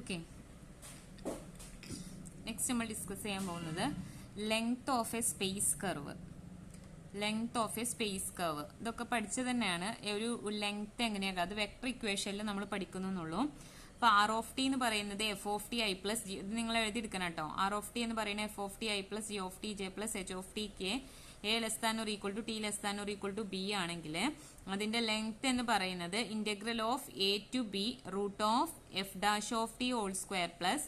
Okay, next നമ്മൾ discuss ചെയ്യാൻ പോകുന്നത് length of A space curve. Length of A space curve ഇതൊക്കെ പഠിച്ചത് തന്നെയാണ്. ഒരു ലെങ്ത് എങ്ങനെയാക്കുക അത് വെക്ടർ ഇക്വേഷനിൽ നമ്മൾ പഠിക്കുന്നുള്ളൂ. അപ്പൊ ആർ ഓഫ് ടി എന്ന് പറയുന്നത് f of t i plus g, ഇത് നിങ്ങൾ എഴുതിയെടുക്കണം കേട്ടോ. ആർ ഓഫ് ടി എന്ന് പറയുന്നത് f of t i plus g of t j plus h of t k a less than or equal to t less than or equal to b ആണെങ്കിൽ അതിന്റെ length എന്ന് പറയുന്നത് integral of a to b root of f dash of t whole square plus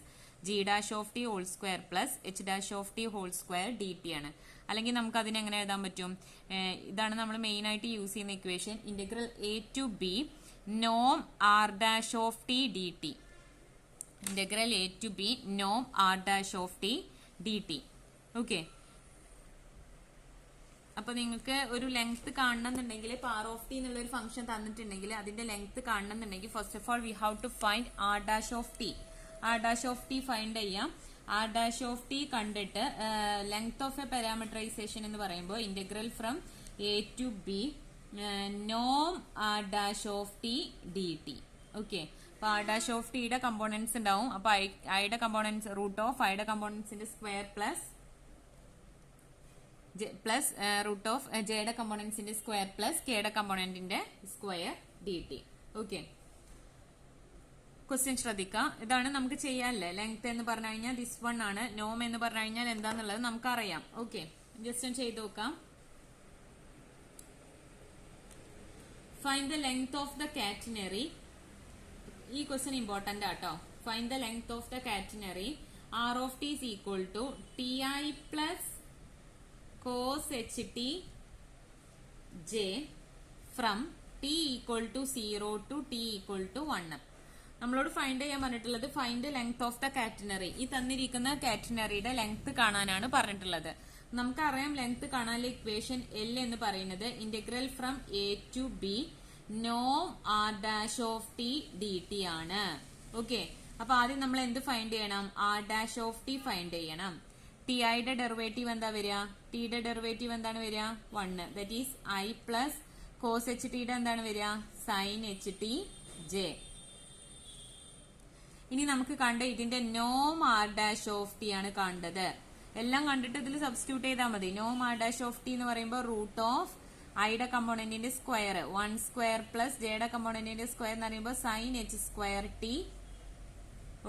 g dash of t whole square plus h dash of t whole square d t ആണ്. അല്ലെങ്കിൽ നമുക്ക് അതിനെ എങ്ങനെ എഴുതാൻ പറ്റും? ഇതാണ് നമ്മൾ മെയിൻ ആയിട്ട് യൂസ് ചെയ്യുന്ന equation. Integral a to b നോം r dash of t d t. Integral a to b നോം r dash of t d t. Okay, അപ്പൊ നിങ്ങൾക്ക് ഒരു ലെങ്ത് കാണണമെന്നുണ്ടെങ്കിൽ ആർ ഓഫ് ടി എന്നുള്ള ഒരു ഫംഗ്ഷൻ തന്നിട്ടുണ്ടെങ്കിൽ അതിന്റെ ലെങ്ത് കാണണമെന്നുണ്ടെങ്കിൽ first of all we have to find r dash of t. R dash of t find ചെയ്യാം. ആർ ഡാഷ് ഓഫ് ടി കണ്ടിട്ട് ലെങ്ത് ഓഫ് എ പാരാമീറ്ററൈസേഷൻ എന്ന് പറയുമ്പോൾ integral from a to b നോം r dash of t d t. Okay, അപ്പൊ r dash of ടിയുടെ components ഉണ്ടാവും. അപ്പൊ ഐയുടെ കമ്പോണൻസ് റൂട്ട് ഓഫ് ഐയുടെ കമ്പോണൻസിന്റെ സ്ക്വയർ പ്ലസ് റൂട്ട് ഓഫ് ജെയുടെ കമ്പോണൻസിന്റെ സ്ക്വയർ പ്ലസ് കെയുടെ കമ്പോണന്റിന്റെ square d t. Okay, question ശ്രദ്ധിക്കാം. ഇതാണ് നമുക്ക് ചെയ്യാനല്ലേ. ലെങ്ത് എന്ന് പറഞ്ഞു കഴിഞ്ഞാൽ ദിസ് വൺ ആണ്. നോം എന്ന് പറഞ്ഞു കഴിഞ്ഞാൽ എന്താന്നുള്ളത് നമുക്കറിയാം. ഓക്കെ, ജസ്റ്റ് ഒന്ന് ചെയ്ത് നോക്കാം. Find the length of the catenary. ഈ ക്വസ്റ്റ്യൻ ഇമ്പോർട്ടന്റ് ആട്ടോ. Find the length of the catenary. R of t is equal to t i plus cos h t j from t equal to 0 to t equal to 1. നമ്മളോട് find ചെയ്യാൻ പറഞ്ഞിട്ടുള്ളത് find length of the catenary. ഈ തന്നിരിക്കുന്ന കാറ്റനറിയുടെ length കാണാനാണ് പറഞ്ഞിട്ടുള്ളത്. നമുക്കറിയാം length കാണാനുള്ള equation l എന്ന് പറയുന്നത് integral from a to b നോം r dash of t d t ആണ്. ഓക്കെ, അപ്പൊ ആദ്യം നമ്മൾ എന്ത് ഫൈൻഡ് ചെയ്യണം? R dash of t find ചെയ്യണം. ടി ഐയുടെ ഡെറിവേറ്റീവ് എന്താ വരിക? ടിയുടെ ഡെറിവേറ്റീവ് എന്താണ് വരിക? 1. That is i plus cos h ടിയുടെ എന്താണ് വരിക? Sine h t j. ഇനി നമുക്ക് കണ്ട ഇതിന്റെ നോം ആർ ഡാഷ് ഓഫ് ടി ആണ് കണ്ടത്. എല്ലാം കണ്ടിട്ട് ഇതിൽ സബ്സ്റ്റിറ്റ്യൂട്ട് ചെയ്താൽ മതി. നോം ആർ ഡാഷ് ഓഫ് ടി എന്ന് പറയുമ്പോൾ റൂട്ട് ഓഫ് ഐയുടെ കമ്പോണന്റിന്റെ സ്ക്വയർ 1 സ്ക്വയർ പ്ലസ് ജെയുടെ കമ്പോണന്റിന്റെ സ്ക്വയർ എന്ന് പറയുമ്പോൾ sine h square t.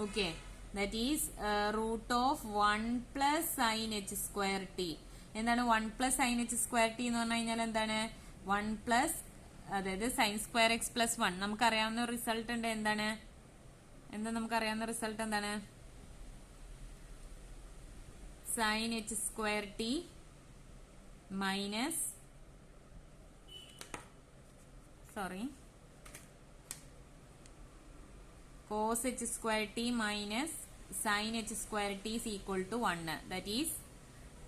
Okay, that is root of 1 plus sin h square t. എന്താണ് 1 plus sin h square t എന്ന് പറഞ്ഞു കഴിഞ്ഞാൽ എന്താണ്? 1 plus അതായത് sin square x plus 1. നമുക്കറിയാവുന്ന റിസൾട്ട് ഉണ്ട്. എന്താണ് നമുക്കറിയാവുന്ന റിസൾട്ട് എന്താണ്? sin h square t minus cos h square t minus sin h square t is equal to 1. That is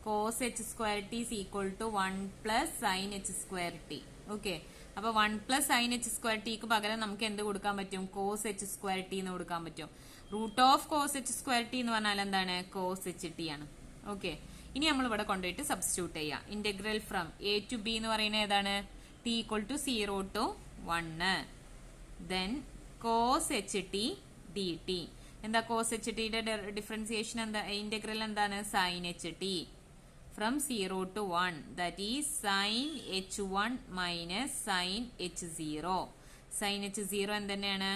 cos h square t is equal to 1 plus sin h square t. Okay, അപ്പൊ 1 plus sin h square t ക്ക് പകരം നമുക്ക് എന്ത് കൊടുക്കാൻ പറ്റും? cos h square t എന്ന് കൊടുക്കാൻ പറ്റും. Root of cos h square t എന്ന് പറഞ്ഞാൽ എന്താണ്? cos h t ആണ്. ഓക്കെ, ഇനി നമ്മൾ ഇവിടെ കൊണ്ടുപോയിട്ട് സബ്സ്റ്റിറ്റ്യൂട്ട് ചെയ്യാം. Integral from a to b എന്ന് പറയുന്നത് ഏതാണ്? t equal to 0 to 1. then cos h t dt. എന്താ cos h t യുടെ ഡിഫറൻസിയേഷൻ എന്താ? ഇന്റഗ്രൽ എന്താണ്? sin h t from 0 to 1. that is sin h1 minus sin h0. sin h0 എന്തെന്നെയാണ്?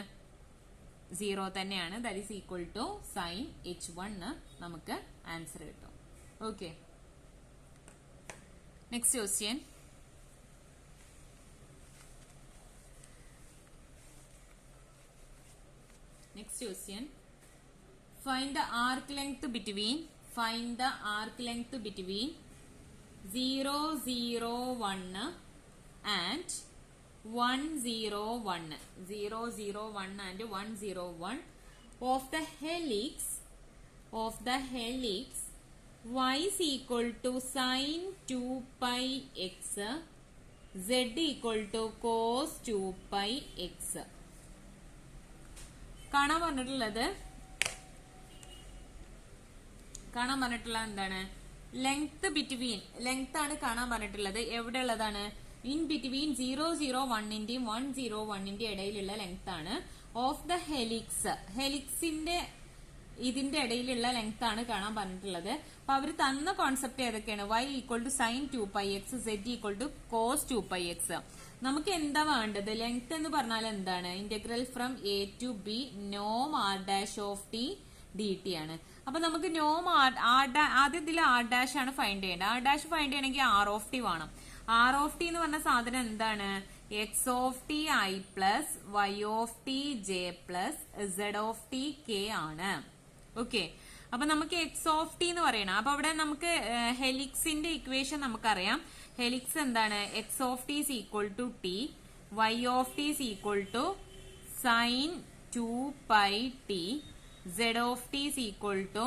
0 തന്നെയാണ്. that is equal to sin h1 നമുക്ക് answer കിട്ടും. Okay, next question. Next question. Find the arc length between 0, 0, 1 and 1, 0, 1. 0, 0, 1 and 1, 0, 1 of the helix y is equal to sin 2 pi x, z equal to cos 2 pi x. കാണാൻ പറഞ്ഞിട്ടുള്ളത് എന്താണ്? Length between. Length ആണ് കാണാൻ പറഞ്ഞിട്ടുള്ളത്. എവിടെ ഉള്ളതാണ്? In between 0, 0, 1 1, 0, 1 ഇടയിലുള്ള length ആണ്. ഓഫ് ദ ഹെലിക്സ്, ഹെലിക്സിന്റെ ഇതിന്റെ ഇടയിലുള്ള ലെങ്ത് ആണ് കാണാൻ പറഞ്ഞിട്ടുള്ളത്. അപ്പൊ അവർ തന്ന കോൺസെപ്റ്റ് ഏതൊക്കെയാണ്? y equal to sine 2πx, z equal to cos 2πx. നമുക്ക് എന്താ വേണ്ടത്? ലെങ്ത് എന്ന് പറഞ്ഞാൽ എന്താണ്? Integral from a to b നോം r dash of t dt ആണ്. അപ്പൊ നമുക്ക് നോം ആദ്യം ഇതിൽ r ഡാഷ് ആണ് ഫൈൻഡ് ചെയ്യേണ്ടത്. r ഡാഷ് ഫൈൻഡ് ചെയ്യണമെങ്കിൽ r ഓഫ് t വേണം. r ഓഫ് t എന്ന് പറഞ്ഞ സാധനം എന്താണ്? x of t i plus y of t j plus z of t k ആണ്. ഓക്കെ, അപ്പൊ നമുക്ക് എക്സ് ഓഫ് ടി എന്ന് പറയണം. അപ്പൊ അവിടെ നമുക്ക് ഹെലിക്സിന്റെ ഇക്വേഷൻ നമുക്കറിയാം. ഹെലിക്സ് എന്താണ്? X of t is equal to t, y of t is equal to sine 2πt, z of t is equal to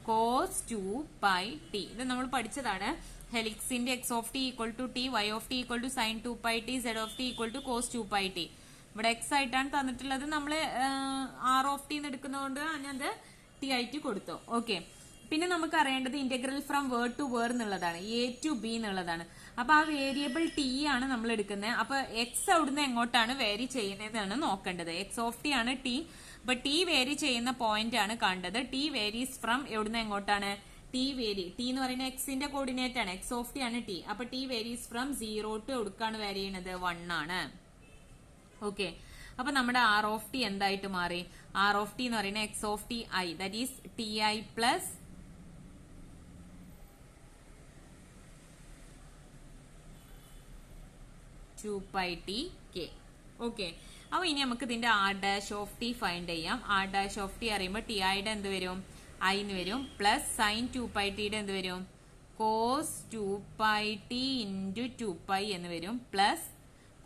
cos 2πt. ഇത് നമ്മൾ പഠിച്ചതാണ്. ഹെലിക്സിന്റെ x of t equal to t, y of t equal to sine 2πt, z of t equal to cos 2πt. ഇവിടെ X ആയിട്ടാണ് തന്നിട്ടുള്ളത്. നമ്മള് R of T എടുക്കുന്നതുകൊണ്ട് ഞാനത് T ആയിട്ട് കൊടുത്തു. ഓക്കെ, പിന്നെ നമുക്ക് അറിയേണ്ടത് integral from word to word എന്നുള്ളതാണ്, എ ടു ബി എന്നുള്ളതാണ്. അപ്പൊ ആ വേരിയബിൾ ടി ആണ് നമ്മൾ എടുക്കുന്നത്. അപ്പൊ എക്സ് അവിടുന്ന് എങ്ങോട്ടാണ് വേരി ചെയ്യുന്നതെന്നാണ് നോക്കേണ്ടത്. എക്സ് ഓഫ് ടി ആണ് ടി. അപ്പൊ ടി വേരി ചെയ്യുന്ന പോയിന്റ് ആണ് കണ്ടത്. ടി വേരീസ് ഫ്രം എവിടുന്ന് എങ്ങോട്ടാണ്? ടി എന്ന് പറയുന്ന എക്സിന്റെ കോർഡിനേറ്റ് ആണ്. എക്സ് ഓഫ് ടി ആണ് ടി. അപ്പൊ ടി വേരീസ് ഫ്രം 0 ടു എവിടേക്കാണ് വേരി ചെയ്യുന്നത്? 1 ആണ്. ഓക്കെ, അപ്പൊ നമ്മുടെ ആർ ഓഫ് ടി എന്തായിട്ട് മാറി? ആർ ഓഫ് ടി എന്ന് പറയുന്നത് x of t i, that is t i plus two pi t k. Okay, അപ്പൊ ഇനി നമുക്ക് ഇതിന്റെ r dash of t find ചെയ്യാം. ആർ ഡാഷ് ഓഫ് ടി അറിയുമ്പോൾ ടി ഐയുടെ എന്ത് വരും? ഐ എന്ന് വരും. പ്ലസ് സൈൻ 2πt എന്ത് വരും? കോസ് 2πt ഇൻറ്റു 2π എന്ന് വരും. പ്ലസ്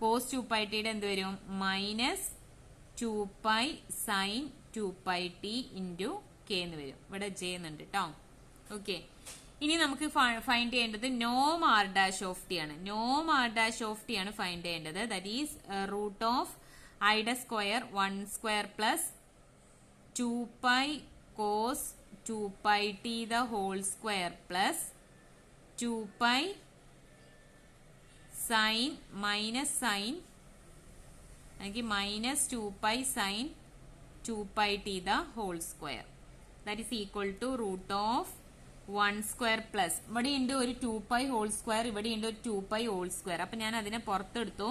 കോസ് 2πt എന്ത് വരും? Minus 2π sine 2πt into K എന്ന് വരും. ഇവിടെ ജെ എന്നുണ്ട് കേട്ടോ. ഓക്കെ, ഇനി നമുക്ക് ഫൈൻഡ് ചെയ്യേണ്ടത് നോം ആർ ഡാഷ് ഓഫ് ടി ആണ്. നോം ആർ ഡാഷ് ഓഫ് ടി ആണ് ഫൈൻഡ് ചെയ്യേണ്ടത്. ദാറ്റ് ഈസ് റൂട്ട് ഓഫ് ഐയുടെ square 1 square plus 2π cos 2πt the whole square plus 2π sine minus sine അല്ലെങ്കിൽ minus 2π sine 2πt the whole square. That is equal to root of 1 square plus ഇവിടെ ഉണ്ട് ഒരു 2π whole square, ഇവിടെ ഉണ്ട് ഒരു 2π whole square. അപ്പൊ ഞാൻ അതിനെ പുറത്തെടുത്തു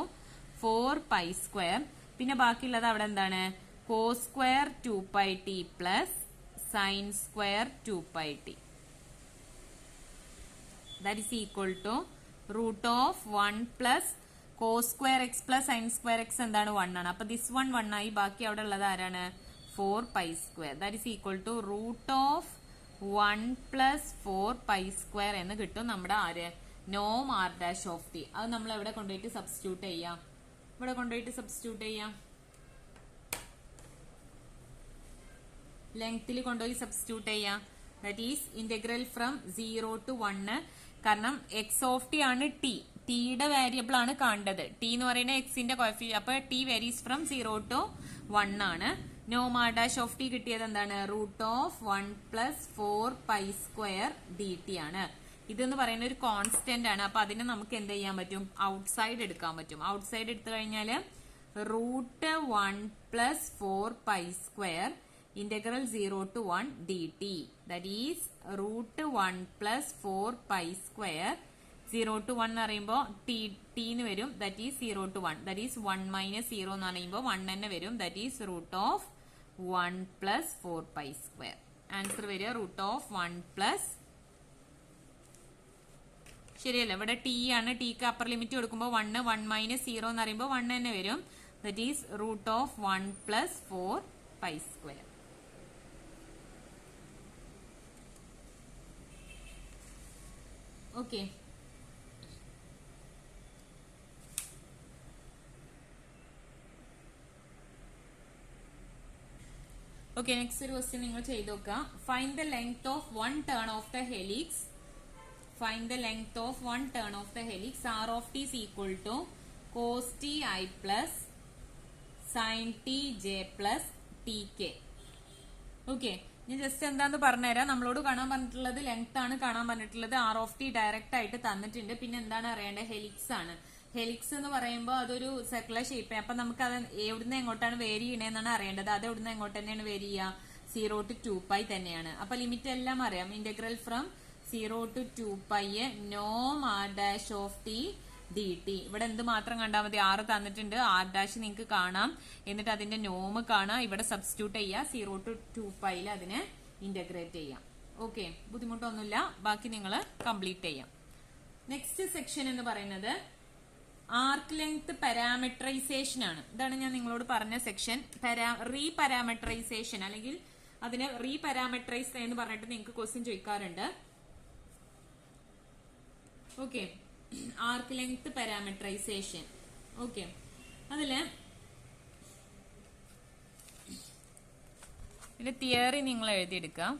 4π സ്ക്വയർ. പിന്നെ ബാക്കിയുള്ളത് അവിടെ എന്താണ്? Cos square 2πt plus sine square 2πt. That is equal to root of 1 plus cos square x plus sine square x എന്താണ്? 1 ആണ്. അപ്പൊ ദിസ് 1 ആയി. ബാക്കി അവിടെ ഉള്ളത് ആരാണ്? 4π square. That is equal to root of 1 plus 4π square എന്ന് കിട്ടും നമ്മുടെ ആര്? നോം ആർ ഡാഷ് ഓഫ് ടി. അത് നമ്മൾ എവിടെ കൊണ്ടുപോയിട്ട് സബ്സ്റ്റിറ്റ്യൂട്ട് ചെയ്യാം? ഇവിടെ കൊണ്ടുപോയിട്ട് സബ്സ്റ്റിറ്റ്യൂട്ട് ചെയ്യാം. ലെങ്ത്തിൽ കൊണ്ടുപോയി സബ്സ്റ്റിറ്റ്യൂട്ട് ചെയ്യാം. That is integral from 0 to 1. കാരണം എക്സ് ഓഫ് ടി ആണ് ടി. ടിയുടെ വേരിയബിൾ ആണ് കാണേണ്ടത്. ടി എന്ന് പറയുന്നത് എക്സിന്റെ കോഫിഷ്യന്റ്. അപ്പൊ ടി വേരീസ് ഫ്രം 0 ടു 1 ആണ്. നോം ആർ ഡാഷ് ഓഫ് ടി കിട്ടിയത് എന്താണ്? Root of 1 plus 4π square d t ആണ്. ഇതെന്ന് പറയുന്ന ഒരു കോൺസ്റ്റന്റ് ആണ്. അപ്പൊ അതിനെ നമുക്ക് എന്ത് ചെയ്യാൻ പറ്റും? ഔട്ട്സൈഡ് എടുക്കാൻ പറ്റും. ഔട്ട്സൈഡ് എടുത്തു കഴിഞ്ഞാല് root 1 plus 4π square integral 0 to 1 dt. That is root 1 plus 4π square 0 to 1 എന്ന് പറയുമ്പോൾ t എന്ന് വരും. That is 0 to 1. That is 1 minus 0 എന്ന് പറയുമ്പോൾ 1 തന്നെ വരും. That is root of 1 plus 4π square. Answer വരിക root of 1 plus ശരിയല്ല, ഇവിടെ t ആണ്. ടിക്ക് അപ്പർ ലിമിറ്റ് കൊടുക്കുമ്പോൾ 1 1 മൈനസ് 0 എന്ന് പറയുമ്പോൾ 1 തന്നെ വരും. That is root of 1 plus 4π square. Okay. Okay, next question നിങ്ങൾ ചെയ്തു നോക്കുക. Find the length of one turn of the helix. Find the length of one turn of the helix. R of t is equal to cos t I plus sin t j plus tk. Okay. ഞാൻ just എന്താന്ന് പറഞ്ഞുതരാം. നമ്മളോട് കാണാൻ പറഞ്ഞിട്ടുള്ളത് length ആണ് കാണാൻ പറഞ്ഞിട്ടുള്ളത്. R of T direct ആയിട്ട് തന്നിട്ടുണ്ട്. പിന്നെ എന്താണ് അറിയേണ്ടത്? ഹെലിക്സ് ആണ്. ഹെലിക്സ് എന്ന് പറയുമ്പോൾ അതൊരു സർക്കുലർ ഷേപ്പ്. അപ്പൊ നമുക്ക് അത് എവിടുന്ന് എങ്ങോട്ടാണ് വേരി ചെയ്യണേന്നാണ് അറിയേണ്ടത്. അത് എവിടുന്ന് എങ്ങോട്ട് തന്നെയാണ് വേരി ചെയ്യുക? 0 to 2π തന്നെയാണ്. അപ്പൊ ലിമിറ്റ് എല്ലാം അറിയാം. ഇന്റഗ്രൽ ഫ്രം 0 to 2π നോം r dash of t dt. ഇവിടെ എന്ത് മാത്രം കണ്ടാൽ മതി? r തന്നിട്ടുണ്ട്, r dash നിങ്ങൾക്ക് കാണാം, എന്നിട്ട് അതിന്റെ നോം കാണാം, ഇവിടെ സബ്സ്റ്റിറ്റ്യൂട്ട് ചെയ്യുക, 0 to 2π അതിനെ ഇന്റഗ്രേറ്റ് ചെയ്യാം. ഓക്കെ, ബുദ്ധിമുട്ടൊന്നുമില്ല. ബാക്കി നിങ്ങൾ കംപ്ലീറ്റ് ചെയ്യാം. നെക്സ്റ്റ് സെക്ഷൻ എന്ന് പറയുന്നത് ആർക്ക് ലെങ്ത് പാരാമെട്രൈസേഷൻ ആണ്. ഇതാണ് ഞാൻ നിങ്ങളോട് പറഞ്ഞ സെക്ഷൻ. റീപാരാമെട്രൈസേഷൻ അല്ലെങ്കിൽ അതിനെ റീപാരാമെട്രൈസ് എന്ന് പറഞ്ഞിട്ട് നിങ്ങൾക്ക് ക്വസ്റ്റ്യൻ ചോദിക്കാറുണ്ട്. Okay, arc length parameterisation. Okay, അതില് ഇതിന്റെ തിയറി നിങ്ങൾ എഴുതിയെടുക്കാം.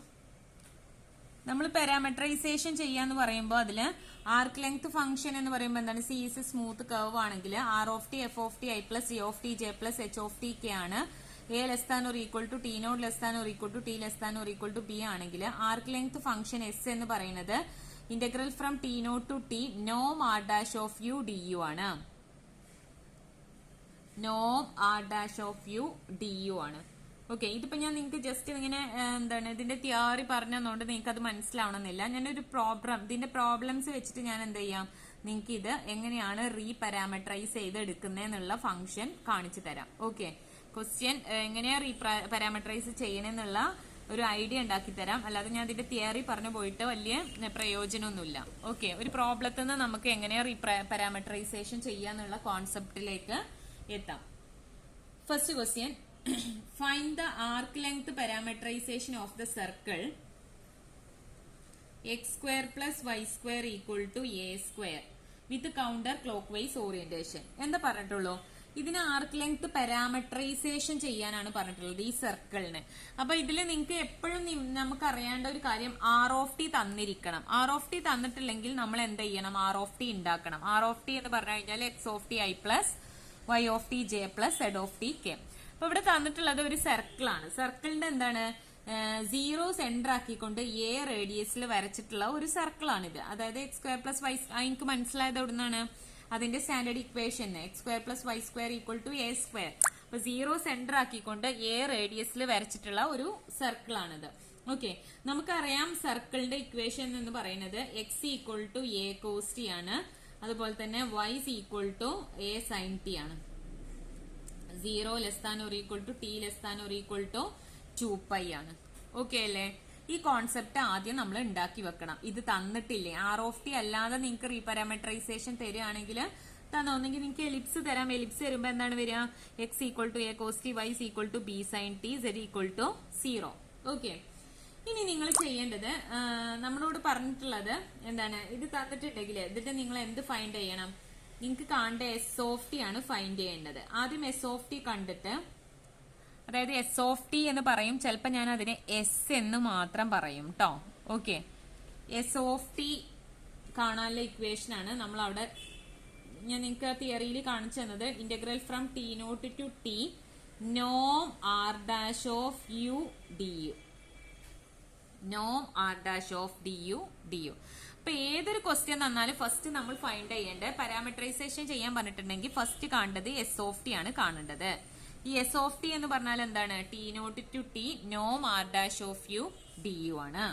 നമ്മൾ പാരാമെട്രൈസേഷൻ ചെയ്യാന്ന് പറയുമ്പോൾ അതില് ആർക്ക് ലെങ്ത് ഫംഗ്ഷൻ എന്ന് പറയുമ്പോൾ എന്താണ്? സി ഈസ് സ്മൂത്ത് കർവ് ആണെങ്കിൽ r of t f of t i plus g of t j plus h of t k ആണ്. A less than or equal to t naught less than or equal to t less than or equal to b ആണെങ്കിൽ arc length function s എന്ന് പറയുന്നത് integral from t not to t നോം r dash of u d u ആണ്. നോം r dash of u d u ആണ്. Okay, ഇതിപ്പോ ഞാൻ നിങ്ങൾക്ക് ജസ്റ്റ് ഇങ്ങനെ എന്താണ് ഇതിന്റെ തിയറി പറഞ്ഞതുകൊണ്ട് നിങ്ങൾക്ക് അത് മനസ്സിലാവണമെന്നില്ല. ഞാനൊരു ഇതിന്റെ പ്രോബ്ലംസ് വെച്ചിട്ട് ഞാൻ എന്ത് ചെയ്യാം, നിങ്ങൾക്ക് ഇത് എങ്ങനെയാണ് റീപാരാമെട്രൈസ് ചെയ്തെടുക്കുന്നതെന്നുള്ള ഫംഗ്ഷൻ കാണിച്ചു തരാം. ഓക്കെ, ക്വസ്റ്റ്യൻ എങ്ങനെയാ റീപാരാമെട്രൈസ് ചെയ്യണമെന്നുള്ള ഒരു ഐഡിയ ഉണ്ടാക്കി തരാം. അല്ലാതെ ഞാൻ ഇതിന്റെ തിയറി പറഞ്ഞു പോയിട്ട് വലിയ പ്രയോജനമൊന്നുമില്ല. ഓക്കെ, ഒരു പ്രോബ്ലത്തിൽ നിന്ന് നമുക്ക് എങ്ങനെയാ റീപാരാമെട്രൈസേഷൻ ചെയ്യാന്നുള്ള കോൺസെപ്റ്റിലേക്ക് എത്താം. First question, find the arc length parametrization of the circle x square plus y square equal to a square with counter clockwise orientation. എന്താ പറഞ്ഞിട്ടുള്ളൂ? ഇതിന് ആർക്ക് ലെങ്ത് പാരാമെട്രൈസേഷൻ ചെയ്യാനാണ് പറഞ്ഞിട്ടുള്ളത്, ഈ സർക്കിളിന്. അപ്പൊ ഇതില് നിങ്ങൾക്ക് എപ്പോഴും നമുക്ക് അറിയേണ്ട ഒരു കാര്യം ആർ ഓഫ് ടി തന്നിരിക്കണം. ആർ ഓഫ് ടി തന്നിട്ടില്ലെങ്കിൽ നമ്മൾ എന്ത് ചെയ്യണം? ആർ ഓഫ് ടി ഉണ്ടാക്കണം. ആർ ഓഫ് ടി എന്ന് പറഞ്ഞു കഴിഞ്ഞാൽ x of t i plus y of t j plus z of t k. അപ്പൊ ഇവിടെ തന്നിട്ടുള്ളത് ഒരു സർക്കിളാണ്. സർക്കിളിന്റെ എന്താണ്? 0 സെന്റർ ആക്കിക്കൊണ്ട് എ റേഡിയസിൽ വരച്ചിട്ടുള്ള ഒരു സർക്കിളാണിത്. അതായത് എക്സ് സ്ക്വയർ പ്ലസ് വൈ, എനിക്ക് മനസ്സിലായത് എവിടുന്നാണ്? അതിന്റെ standard equation x square plus y square equal to a square. അപ്പൊ 0 സെന്റർ ആക്കിക്കൊണ്ട് എ റേഡിയസിൽ വരച്ചിട്ടുള്ള ഒരു സർക്കിളാണിത്. ഓക്കെ, നമുക്കറിയാം സർക്കിളിന്റെ ഇക്വേഷൻ എന്ന് പറയുന്നത് x equal to a cos t ആണ്. അതുപോലെ തന്നെ y equal to a sine t ആണ്. 0 less than or equal to t less than or equal to 2π ആണ്. ഓക്കെ അല്ലേ? ഈ കോൺസെപ്റ്റ് ആദ്യം നമ്മൾ ഉണ്ടാക്കി വെക്കണം. ഇത് തന്നിട്ടില്ലേ, ആർ ഓഫ് ടി അല്ലാതെ നിങ്ങൾക്ക് റീപാരാമെട്രൈസേഷൻ തരികയാണെങ്കിൽ ഒന്നെങ്കിൽ നിങ്ങൾക്ക് എലിപ്സ് തരാം. എലിപ്സ് തരുമ്പോൾ എന്താണ് വരിക? X equal to a cos t, y equal to b sine t, z equal to 0. Okay, ഇനി നിങ്ങൾ ചെയ്യേണ്ടത് നമ്മളോട് പറഞ്ഞിട്ടുള്ളത് എന്താണ്? ഇത് തന്നിട്ടുണ്ടെങ്കിൽ ഇതിട്ട് നിങ്ങൾ എന്ത് ഫൈൻഡ് ചെയ്യണം? നിങ്ങൾക്ക് കാണേണ്ട എസ് ഓഫ് ടി ആണ് ഫൈൻഡ് ചെയ്യേണ്ടത്. ആദ്യം എസ് ഓഫ് ടി കണ്ടിട്ട്, അതായത് എസ് ഓഫ് ടി എന്ന് പറയും, ചിലപ്പോൾ ഞാൻ അതിനെ എസ് എന്ന് മാത്രം പറയും കേട്ടോ. ഓക്കെ, എസ് ഓഫ് ടി കാണാനുള്ള ഇക്വേഷൻ ആണ് നമ്മൾ അവിടെ ഞാൻ നിങ്ങൾക്ക് തിയറിയിൽ കാണിച്ചു തന്നത്. Integral from t not to t നോം r dash of u d u. നോം r dash of d u d u. അപ്പൊ ഏതൊരു ക്വസ്റ്റ്യൻ തന്നാലും ഫസ്റ്റ് നമ്മൾ ഫൈൻഡ് ചെയ്യേണ്ടത്, പാരാമെട്രൈസേഷൻ ചെയ്യാൻ പറഞ്ഞിട്ടുണ്ടെങ്കിൽ ഫസ്റ്റ് കാണേണ്ടത് എസ് ഓഫ് ടി ആണ് കാണേണ്ടത്. ഈ എസ് ഓഫ് ടി എന്ന് പറഞ്ഞാൽ എന്താണ്? ടി നോട്ട് ടു ടി നോം r dash of u d u ആണ്.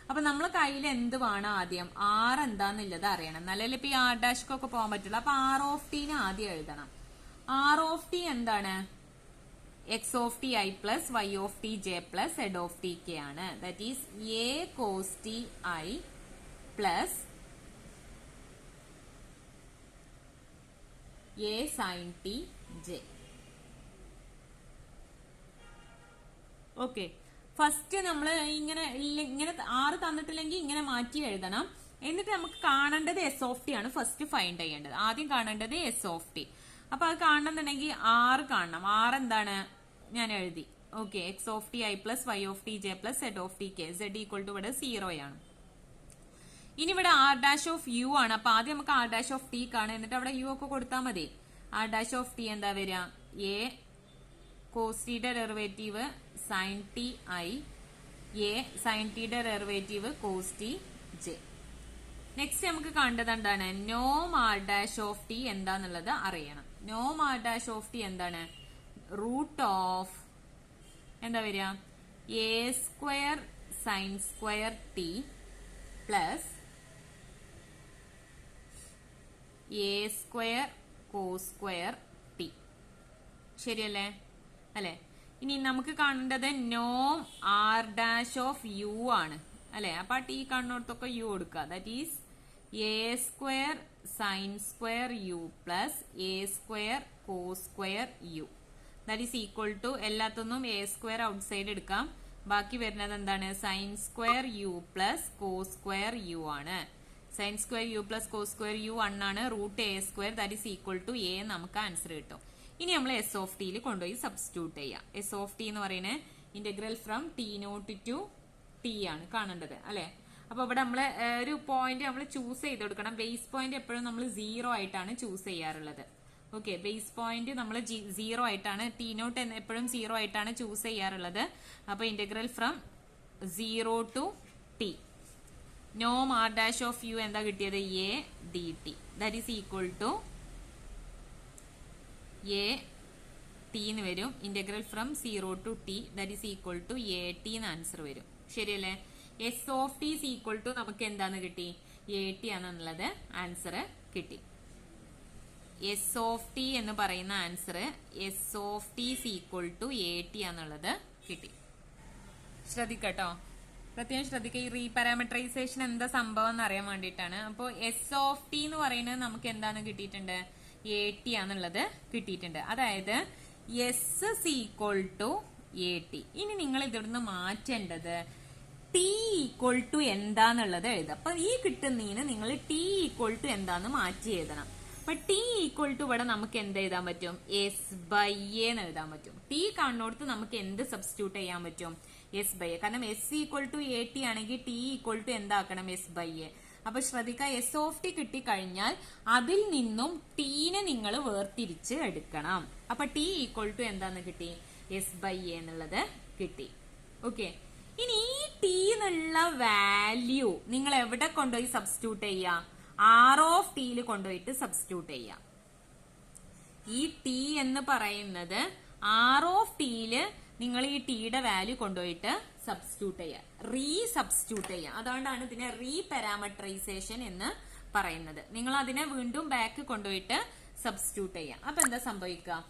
അപ്പൊ നമ്മളെ കയ്യിൽ എന്ത് വേണം? ആദ്യം ആർ എന്താന്നുള്ളത് അറിയണം, എന്നാലല്ലേ ഇപ്പൊ ഈ ആർ ഡാഷ്ക്കൊക്കെ പോകാൻ പറ്റുള്ളൂ. അപ്പൊ ആർ ഓഫ് ടീനെ ആദ്യം എഴുതണം. ആർ ഓഫ് ടി എന്താണ്? X of t i plus y of t j plus z of t k ആണ്. That is a cos t i plus a sine t j. Okay, first നമ്മൾ ഇങ്ങനെ ആറ് തന്നിട്ടില്ലെങ്കിൽ ഇങ്ങനെ മാറ്റി എഴുതണം. എന്നിട്ട് നമുക്ക് കാണേണ്ടത് എസ് ഓഫ് ടി ആണ് ഫസ്റ്റ് ഫൈൻഡ് ചെയ്യേണ്ടത്. ആദ്യം കാണേണ്ടത് എസ് ഓഫ് ടി. അപ്പൊ അത് കാണണമെന്നുണ്ടെങ്കിൽ ആറ് കാണണം. ആറ് എന്താണ്? ഞാൻ എഴുതി. Okay, x of t i plus y of t j plus z of t k. Z equal to ഇവിടെ 0 ആണ്. ഇനി ഇവിടെ ആർ ഡാഷ് ഓഫ് യു ആണ്. അപ്പൊ ആദ്യം നമുക്ക് ആർ ഡാഷ് ഓഫ് ടി കാണാം, എന്നിട്ട് അവിടെ യു ഒക്കെ കൊടുത്താൽ മതി. ആർ ഡാഷ് ഓഫ് ടി എന്താ വരിക? എ കോസ് ടിയുടെ derivative sine t i, a sine ടിയുടെ derivative cos t j. Next നമുക്ക് കണ്ടത് എന്താണ്? നോം ആർ ഡാഷ് ഓഫ് ടി എന്താന്നുള്ളത് അറിയണം. നോം ആർ ഡാഷ് ഓഫ് ടി എന്താണ്? റൂട്ട് ഓഫ് എന്താ വരിക? A square sine square t plus a square cos square t. ശരിയല്ലേ? അല്ലെ? ഇനി നമുക്ക് കാണേണ്ടത് നോം ആർ ഡാഷ് ഓഫ് യു ആണ്. അല്ലെ? അപ്പൊ ടി കാണുന്നിടത്തൊക്കെ യു കൊടുക്കുക. That is A square sine square u plus a square cos square u. That is equal to എല്ലാത്തൊന്നും എ സ്ക്വയർ ഔട്ട് സൈഡ് എടുക്കാം. ബാക്കി വരുന്നത് എന്താണ്? Sine square u plus cos square u ആണ്. Sine square u plus cos square u 1 ആണ്. Root a square that is equal to a നമുക്ക് answer കിട്ടും. ഇനി നമ്മൾ എസ് ഓഫ് ടിയിൽ കൊണ്ടുപോയി സബ്സ്റ്റിറ്റ്യൂട്ട് ചെയ്യാം. എസ് ഓഫ് ടി എന്ന് പറയുന്നത് integral from t not to t ആണ് കാണേണ്ടത്. അല്ലെ? അപ്പൊ ഇവിടെ നമ്മള് ഒരു പോയിന്റ് നമ്മൾ ചൂസ് ചെയ്ത് കൊടുക്കണം. ബേസ് പോയിന്റ് എപ്പോഴും നമ്മൾ 0 ആയിട്ടാണ് ചൂസ് ചെയ്യാറുള്ളത്. ഓക്കെ, ബേസ് പോയിന്റ് നമ്മൾ 0 ആയിട്ടാണ്, ടി നോട്ട് എപ്പോഴും 0 ആയിട്ടാണ് ചൂസ് ചെയ്യാറുള്ളത്. അപ്പൊ ഇന്റഗ്രൽ ഫ്രം 0 ടു ടി നോം ആർ ഡാഷ് ഓഫ് യു എന്താ കിട്ടിയത്? A d t. That is equal to a t എന്ന് വരും. Integral from 0 to t that is equal to a t എന്ന് ആൻസർ വരും. ശരിയല്ലേ? S of t is equal to നമുക്ക് എന്താന്ന് കിട്ടി? എ ടി ആണെന്നുള്ളത് ആൻസർ കിട്ടി. എസ് ഓഫ് ടി എന്ന് പറയുന്ന answer s of t is equal to a t ആണെന്നുള്ളത് കിട്ടി. ശ്രദ്ധിക്കട്ടോ, പ്രത്യേകം ശ്രദ്ധിക്കുക. ഈ റീപാരാമട്രൈസേഷൻ എന്താ സംഭവം എന്ന് അറിയാൻ വേണ്ടിയിട്ടാണ്. അപ്പോൾ എസ് ഓഫ് ടി എന്ന് പറയുന്നത് നമുക്ക് എന്താണ് കിട്ടിയിട്ടുണ്ട്? എ ടി ആണെന്നുള്ളത് കിട്ടിയിട്ടുണ്ട്. അതായത് s equal to a t. ഇനി നിങ്ങൾ ഇവിടുന്ന് മാറ്റേണ്ടത് ടി ഈക്വൽ ടു എന്താന്നുള്ളത് എഴുതാം. അപ്പൊ ഈ കിട്ടുന്നതിന് നിങ്ങൾ ടി ഈക്വൽ ടു എന്താന്ന് മാറ്റി എഴുതണം. അപ്പൊ ടി ഈക്വൽ ടു ഇവിടെ നമുക്ക് എന്ത് എഴുതാൻ പറ്റും? എസ് ബൈ എ എന്ന് എഴുതാൻ പറ്റും. ടി കാണുന്നോടത്ത് നമുക്ക് എന്ത് സബ്സ്റ്റിറ്റ്യൂട്ട് ചെയ്യാൻ പറ്റും? S by a. കാരണം s equal to a t ആണെങ്കിൽ ടി ഈക്വൽ ടു എന്താക്കണം? S by a. അപ്പൊ ശ്രദ്ധിക്കുക, എസ് ഓഫ് ടി കിട്ടിക്കഴിഞ്ഞാൽ അതിൽ നിന്നും ടീനെ നിങ്ങൾ വേർതിരിച്ച് എടുക്കണം. അപ്പൊ ടി ഈക്വൽ ടു എന്താന്ന് കിട്ടി? എസ് ബൈ എ എന്നുള്ളത് കിട്ടി. ഓക്കെ, ഇനി ഈ ടി എന്നുള്ള വാല്യൂ നിങ്ങൾ എവിടെ കൊണ്ടുപോയി സബ്സ്റ്റിറ്റ്യൂട്ട് ചെയ്യാം? ആർ ഓഫ് ടിയിൽ കൊണ്ടുപോയിട്ട് സബ്സ്റ്റിറ്റ്യൂട്ട് ചെയ്യാം. ഈ ടി എന്ന് പറയുന്നത് ആർ ഓഫ് ടിയില് നിങ്ങൾ ഈ ടിയുടെ വാല്യൂ കൊണ്ടുപോയിട്ട് സബ്സ്റ്റിറ്റ്യൂട്ട് ചെയ്യാം, സബ്സ്റ്റിറ്റ്യൂട്ട് ചെയ്യാം. അതുകൊണ്ടാണ് ഇതിനെ റീപാരാമട്രൈസേഷൻ എന്ന് പറയുന്നത്. നിങ്ങൾ അതിനെ വീണ്ടും ബാക്ക് കൊണ്ടുപോയിട്ട് സബ്സ്റ്റിറ്റ്യൂട്ട് ചെയ്യാം. അപ്പൊ എന്താ സംഭവിക്കുക?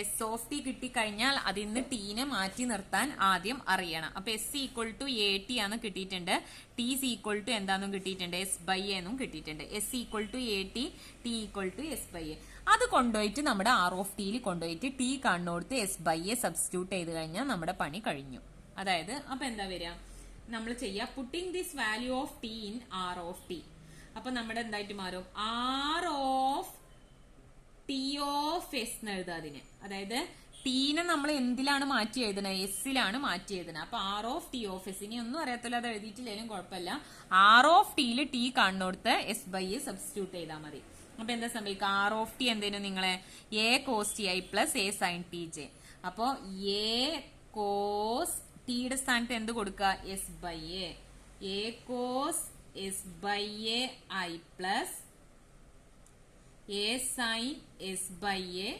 എസ് ഓഫ് ടി കിട്ടിക്കഴിഞ്ഞാൽ അതിൽ നിന്ന് ടീനെ മാറ്റി നിർത്താൻ ആദ്യം അറിയണം. അപ്പൊ s equal to a t ആണ് കിട്ടിയിട്ടുണ്ട്. ടി ഈക്വൽ ടു എന്താണെന്നും കിട്ടിയിട്ടുണ്ട്? എസ് ബൈ എന്നും കിട്ടിയിട്ടുണ്ട്. S equal to a t, t equal to s by a. അത് കൊണ്ടുപോയിട്ട് നമ്മുടെ ആർ ഓഫ് ടിയിൽ കൊണ്ടുപോയിട്ട് ടി കണ്ണോടുത്ത് എസ് ബൈ എ സബ്സ്റ്റിറ്റ്യൂട്ട് ചെയ്ത് കഴിഞ്ഞാൽ നമ്മുടെ പണി കഴിഞ്ഞു. അതായത് അപ്പൊ എന്താ വരിക? നമ്മൾ ചെയ്യുക putting this value of t in r of t. അപ്പൊ നമ്മുടെ എന്തായിട്ട് മാറും? R of t of s എന്ന് എഴുതുക അതിന്. അതായത് ടീനെ നമ്മൾ എന്തിലാണ് മാറ്റി എഴുതണത്? എസ്സിലാണ് മാറ്റി എഴുതണത്. അപ്പൊ r of t of s. ഇനി ഒന്നും അറിയത്തില്ല, അത് എഴുതിയിട്ടില്ലേലും കുഴപ്പമില്ല. ആർ ഓഫ് ടിയിൽ ടി കാണുന്നോടത്ത് എസ് ബൈ എ സബ്സ്റ്റിറ്റ്യൂട്ട് ചെയ്താൽ മതി. അപ്പൊ എന്താ സംഭവിക്കുക? ആർ ഓഫ് ടി എന്തേലും നിങ്ങളെ a cos t i plus a sine t j. അപ്പോ എ കോസ് ടിയുടെ സ്ഥാനത്ത് എന്ത് കൊടുക്കുക? S by a. A cos s by a i plus a sine s by a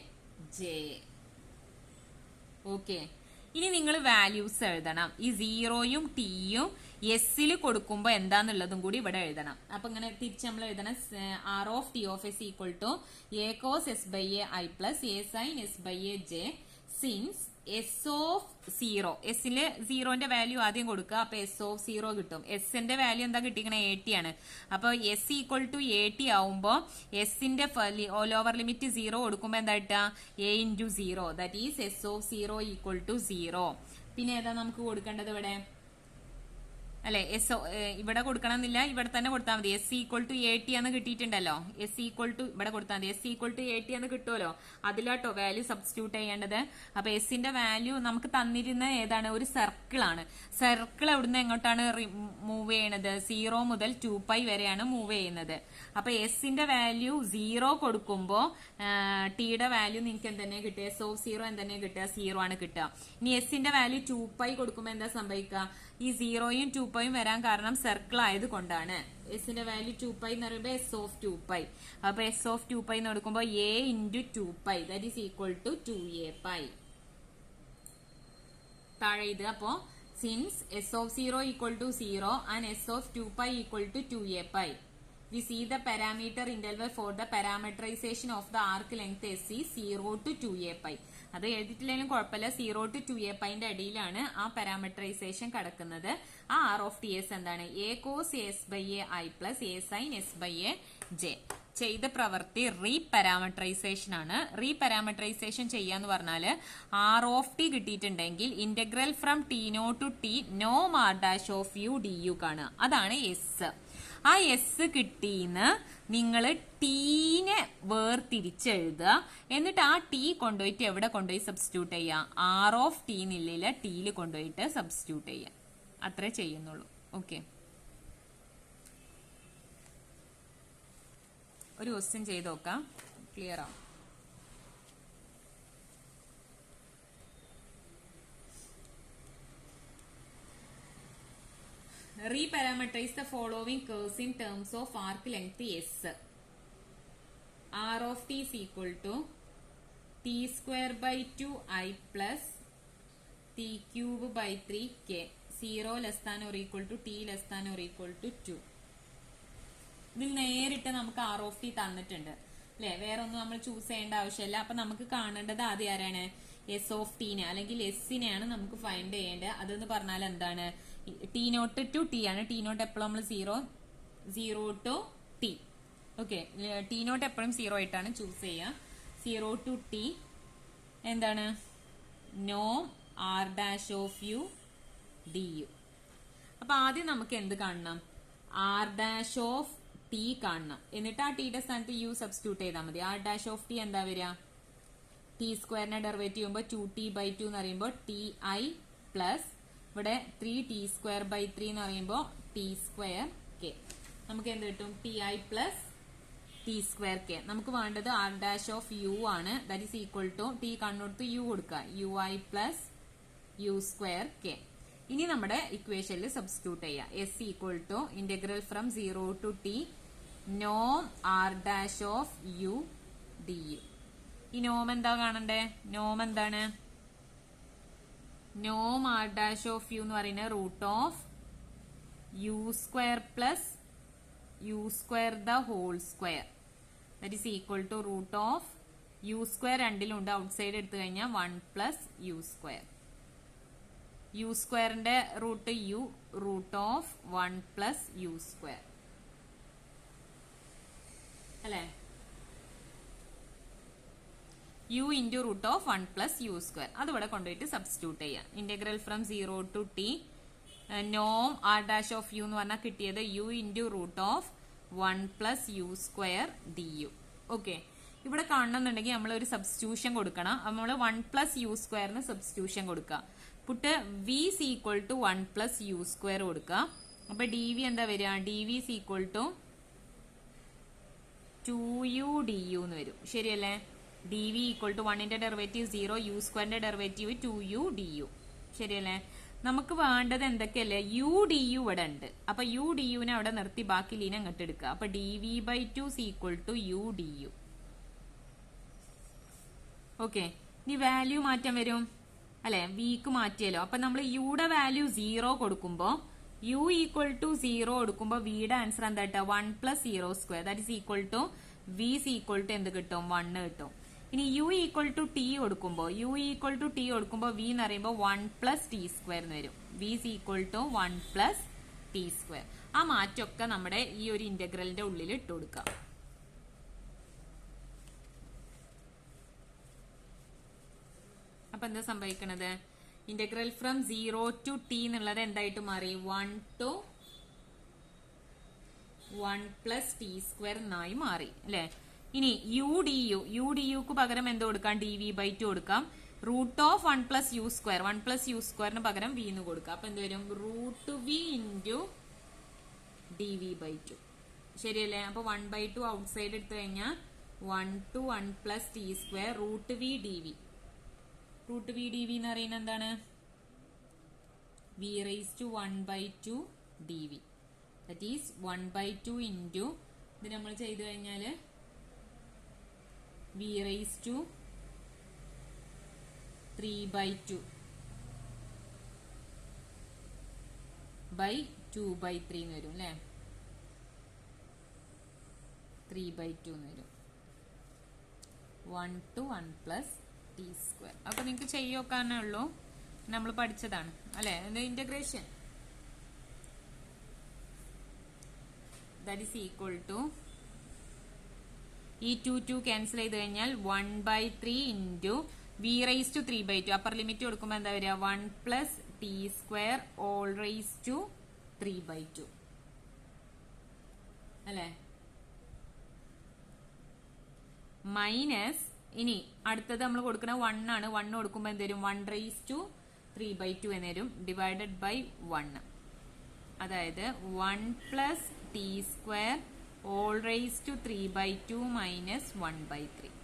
j. Okay, ഇനി നിങ്ങൾ values എഴുതണം. ഈ സീറോയും ടിയും എസ്സിൽ കൊടുക്കുമ്പോ എന്താന്നുള്ളതും കൂടി ഇവിടെ എഴുതണം. അപ്പൊ ഇങ്ങനെ തിരിച്ച് നമ്മൾ എഴുതണം. R of t of s equal to a cos s by a i plus a sine s by a j since s of zero. എസ്സില് സീറോന്റെ വാല്യൂ ആദ്യം കൊടുക്കുക. അപ്പൊ എസ് ഓഫ് സീറോ കിട്ടും. എസിന്റെ വാല്യൂ എന്താ കിട്ടിക്കണേ? എ ടി ആണ്. അപ്പൊ s equal to a t ആവുമ്പോ എസിന്റെ ലോവർ ലിമിറ്റ് സീറോ കൊടുക്കുമ്പോ എന്താ കിട്ടുക? A into zero. That is s of zero equal to zero. പിന്നെ ഏതാ നമുക്ക് കൊടുക്കേണ്ടത് ഇവിടെ? അല്ലെ, എസ് ഇവിടെ കൊടുക്കണമെന്നില്ല, ഇവിടെ തന്നെ കൊടുത്താൽ മതി. S equal to a t എന്ന് കിട്ടിയിട്ടുണ്ടല്ലോ. എസ് ഈക്വൽ ടു ഇവിടെ കൊടുത്താൽ മതി. S equal to a t എന്ന് കിട്ടുമല്ലോ, അതിലാട്ടോ വാല്യൂ സബ്സ്റ്റിറ്റ്യൂട്ട് ചെയ്യേണ്ടത്. അപ്പൊ എസിന്റെ വാല്യൂ നമുക്ക് തന്നിരുന്ന ഏതാണ്? ഒരു സർക്കിൾ ആണ്. സർക്കിൾ എവിടുന്ന് എങ്ങോട്ടാണ് മൂവ് ചെയ്യണത്? 0 മുതൽ 2π വരെയാണ് മൂവ് ചെയ്യുന്നത്. അപ്പൊ എസിന്റെ വാല്യൂ 0 കൊടുക്കുമ്പോ ടിയുടെ വാല്യൂ നിങ്ങൾക്ക് എന്തെന്നെ കിട്ടുക? എസ് ഓഫ് സീറോ എന്തെന്നെ കിട്ടുക? 0 ആണ് കിട്ടുക. ഇനി എസിന്റെ വാല്യൂ 2π കൊടുക്കുമ്പോ എന്താ സംഭവിക്കുക? ഈ 0യും 2π വരാൻ കാരണം സർക്കിൾ ആയതുകൊണ്ടാണ്. എസിന്റെ വാല്യൂ 2π എന്ന് പറയുമ്പോൾ എസ് ഓഫ് 2π. അപ്പൊ എസ് ഓഫ് 2π എന്ന് എടുക്കുമ്പോൾ a into 2π that is equal to 2a π. താഴെ ഇത് അപ്പോ since s of 0 equal to 0 and s of 2π equal to 2a π, we see the parameter interval for the parameterization of the arc length s is 0 to 2a π. അത് എഴുതിയിട്ടില്ലെങ്കിലും കുഴപ്പമില്ല. 0 to 2a π അടിയിലാണ് ആ parameterisation കിടക്കുന്നത്. ആ R of T S എന്താണ്? a cos s by a i plus a sin s by a j. ചെയ്ത പ്രവൃത്തി റീപാരാമീറ്ററൈസേഷൻ ആണ്. റീപാരാമീറ്ററൈസേഷൻ ചെയ്യാന്ന് പറഞ്ഞാല് ആർ ഓഫ് ടി കിട്ടിയിട്ടുണ്ടെങ്കിൽ integral from t nought to t നോം r dash of u d u കാണുക. അതാണ് എസ്. ആ എസ് കിട്ടീന്ന് നിങ്ങൾ ടീനെ വേർതിരിച്ചെഴുതുക. എന്നിട്ട് ആ ടി കൊണ്ടുപോയിട്ട് എവിടെ കൊണ്ടുപോയി സബ്സ്റ്റിറ്റ്യൂട്ട് ചെയ്യുക? ആർ ഓഫ് ടി നിലയിലെ ടീയിൽ കൊണ്ടുപോയിട്ട് സബ്സ്റ്റിറ്റ്യൂട്ട് ചെയ്യുക. അത്രേ ചെയ്യുന്നുള്ളൂ. ഓക്കെ, ഒരു ക്വസ്റ്റ്യൻ ചെയ്ത് നോക്കാം, ക്ലിയർ ആവും. Reparameterize the following curves in terms of arc length s. R of t is equal to t square by 2i plus t cube by 3k. 0 less than or equal to t less than or equal to 2. ഇതിൽ നേരിട്ട് നമുക്ക് R of T തന്നിട്ടുണ്ട് അല്ലെ, വേറെ ഒന്നും നമ്മൾ choose ചെയ്യേണ്ട ആവശ്യമില്ല. അപ്പൊ നമുക്ക് കാണേണ്ടത് ആദ്യം ആരാണ്? എസ് ഓഫ് ടീനെ അല്ലെങ്കിൽ എസിനെയാണ് നമുക്ക് ഫൈൻഡ് ചെയ്യേണ്ടത്. അതെന്ന് പറഞ്ഞാൽ എന്താണ്? ടി നോട്ട് ടു ടി ആണ്. ടി നോട്ട് എപ്പോഴും നമ്മൾ 0 to t. Okay, t nought എപ്പോഴും 0 ആയിട്ടാണ് ചൂസ് ചെയ്യുക. 0 ടു ടി എന്താണ്? നോ r dash of u d u. അപ്പൊ ആദ്യം നമുക്ക് എന്ത് കാണണം? ആർ ഡാഷ് ഓഫ് ടി കാണണം. എന്നിട്ട് ആ ടിയുടെ സ്ഥാനത്ത് യു സബ്സ്റ്റിറ്റ്യൂട്ട് ചെയ്താൽ മതി. ആർ ഡാഷ് ഓഫ് ടി എന്താ വരിക? ടി സ്ക്വയറിനെ ഡെറിവേറ്റ് ചെയ്യുമ്പോൾ 2t/2 എന്ന് പറയുമ്പോൾ ടി ഐ പ്ലസ് ഇവിടെ 3t സ്ക്വയർ ബൈ 3 എന്ന് പറയുമ്പോൾ ടി സ്ക്വയർ കെ. നമുക്ക് എന്ത് കിട്ടും? T i plus t square k. നമുക്ക് വേണ്ടത് ആർ ഡാഷ് ഓഫ് യു ആണ്. That is equal to t കണ്ണോട്ട് യു കൊടുക്കുക, u i plus u square k. ഇനി നമ്മുടെ ഇക്വേഷനിൽ സബ്സ്റ്റിറ്റ്യൂട്ട് ചെയ്യാം. S equal to integral from 0 to t നോം r dash of u d u. ഈ നോം എന്താ കാണണ്ടേ? നോം എന്താണ്? നോം ആർ ഡാഷ് ഓഫ് യു എന്ന് പറയുന്നത് root of u square plus u square the whole square that is equal to root of u square രണ്ടിലുണ്ട്. ഔട്ട് സൈഡ് എടുത്തു കഴിഞ്ഞാൽ 1 പ്ലസ് യു സ്ക്വയർ. യു സ്ക്വയറിന്റെ root u, root of 1 plus u square അല്ലേ? U into root of 1 plus u square. അതിവിടെ കൊണ്ടുപോയിട്ട് substitute ചെയ്യാം. Integral from 0 to t നോം r dash of u എന്ന് പറഞ്ഞാൽ കിട്ടിയത് u into root of 1 plus u square d u. Okay, ഇവിടെ കാണണമെന്നുണ്ടെങ്കിൽ നമ്മൾ ഒരു സബ്സ്റ്റിറ്റ്യൂഷൻ കൊടുക്കണം. നമ്മൾ 1 പ്ലസ് യു സ്ക്വയറിന് സബ്സ്റ്റിറ്റ്യൂഷൻ കൊടുക്കുക. Put v is equal to 1 plus u square കൊടുക്കുക. അപ്പൊ ഡി വി എന്താ വരിക? D v is equal to 2u du എന്ന് വരും. ശരിയല്ലേ? ഡി വി ഈക്വൽ ടു 1ന്റെ ഡെറിവേറ്റീവ് 0, യു സ്ക്വയറിന്റെ ഡെറിവേറ്റീവ് 2u du. ശരിയല്ലേ? നമുക്ക് വേണ്ടത് എന്തൊക്കെയല്ലേ? യു ഡി യു ഇവിടെ ഉണ്ട്. അപ്പൊ യു ഡി യുവിനെ അവിടെ നിർത്തി ബാക്കി ലീൻ അങ്ങോട്ട് എടുക്കുക. അപ്പൊ d v by 2 is equal to u d u. Okay, ഇനി വാല്യൂ മാറ്റം വരും അല്ലെ? വിക്ക് മാറ്റിയല്ലോ. അപ്പൊ നമ്മൾ യുടെ വാല്യൂ 0 കൊടുക്കുമ്പോ യു ഈക്വൽ ടു 0 കൊടുക്കുമ്പോ വിയുടെ ആൻസർ എന്താ കിട്ടുക? 1 plus 0 square that is equal to v is equal to എന്ത് കിട്ടും? 1 കിട്ടും. ഇനി യു ഈക്വൽ ടു ടി കൊടുക്കുമ്പോ വി എന്ന് പറയുമ്പോൾ 1 പ്ലസ് ടി സ്ക്വയർ എന്ന് വരും. V is equal to 1 plus t square. ആ മാറ്റമൊക്കെ നമ്മുടെ ഈ ഒരു ഇന്റഗ്രലിന്റെ ഉള്ളിൽ ഇട്ട് കൊടുക്കാം. അപ്പൊ എന്താ സംഭവിക്കണത്? ഇന്റഗ്രൽ ഫ്രം 0 ടു ടി എന്നുള്ളത് എന്തായിട്ട് മാറി? 1 ടു 1 പ്ലസ് ടി സ്ക്വയർ എന്നായി മാറി അല്ലെ? ഇനി യു ഡി യുക്ക് പകരം എന്ത് കൊടുക്കാം? ഡി വി ബൈ 2 കൊടുക്കാം. Root of 1 plus u square, 1 plus u സ്ക്വയറിന് പകരം വി എന്ന് കൊടുക്കാം. അപ്പൊ എന്ത് വരും? Root v into d v by 2. ശരിയല്ലേ? അപ്പൊ 1/2 ഔട്ട് സൈഡ് എടുത്തു കഴിഞ്ഞാൽ 1 to 1 plus t square root v d v. Root v d v എന്ന് പറയുന്നത് എന്താണ്? V raise to 1/2 dv. That is 1/2 into ഇത് നമ്മൾ ചെയ്തു കഴിഞ്ഞാൽ v raised to 3/2 by 2/3 എന്ന് വരും അല്ലേ? 3/2 എന്ന് വരും. 1 to 1 plus t square. അപ്പൊ നിങ്ങൾക്ക് ചെയ്യോക്കാനേ ഉള്ളൂ, നമ്മൾ പഠിച്ചതാണ് അല്ലെ? Integration that is equal to ഈ 2 ക്യാൻസൽ ചെയ്ത് കഴിഞ്ഞാൽ 1/3 into v raised to 3/2 upper limit കൊടുക്കുമ്പോൾ എന്താ വരിക? 1 plus t square all raised to 3/2 അല്ലെ? മൈനസ് ഇനി അടുത്തത് നമ്മൾ കൊടുക്കുന്ന 1 ആണ്. 1 കൊടുക്കുമ്പോൾ എന്ത് വരും? 1 raised to 3/2 എന്ന് വരും ഡിവൈഡഡ് ബൈ 1. അതായത് 1 plus t square all raised to 3/2 minus 1/3.